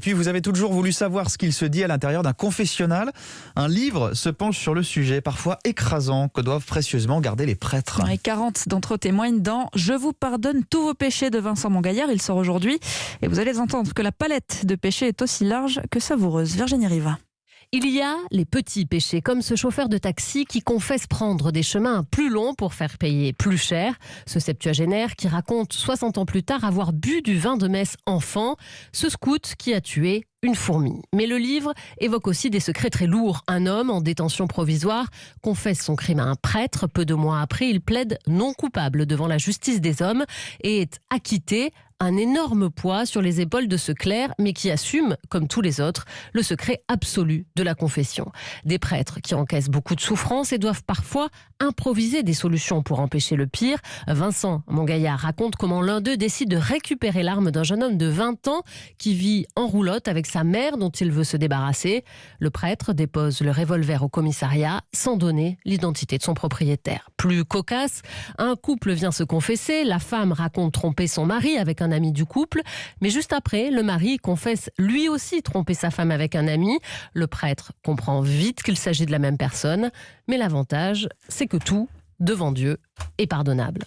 Puis vous avez toujours voulu savoir ce qu'il se dit à l'intérieur d'un confessionnal. Un livre se penche sur le sujet, parfois écrasant, que doivent précieusement garder les prêtres. Et 40 d'entre eux témoignent dans « Je vous pardonne tous vos péchés » de Vincent Mongaillard. Il sort aujourd'hui et vous allez entendre que la palette de péchés est aussi large que savoureuse. Virginie Riva. Il y a les petits péchés, comme ce chauffeur de taxi qui confesse prendre des chemins plus longs pour faire payer plus cher. Ce septuagénaire qui raconte 60 ans plus tard avoir bu du vin de messe enfant. Ce scout qui a tué une fourmi. Mais le livre évoque aussi des secrets très lourds. Un homme en détention provisoire confesse son crime à un prêtre. Peu de mois après, il plaide non coupable devant la justice des hommes et est acquitté. Un énorme poids sur les épaules de ce clerc, mais qui assume, comme tous les autres, le secret absolu de la confession. Des prêtres qui encaissent beaucoup de souffrance et doivent parfois improviser des solutions pour empêcher le pire. Vincent Mongaillard raconte comment l'un d'eux décide de récupérer l'arme d'un jeune homme de 20 ans qui vit en roulotte avec sa mère dont il veut se débarrasser. Le prêtre dépose le revolver au commissariat sans donner l'identité de son propriétaire. Plus cocasse, un couple vient se confesser. La femme raconte tromper son mari avec un ami du couple, mais juste après, le mari confesse lui aussi tromper sa femme avec un ami. Le prêtre comprend vite qu'il s'agit de la même personne, mais l'avantage, c'est que tout, devant Dieu, est pardonnable.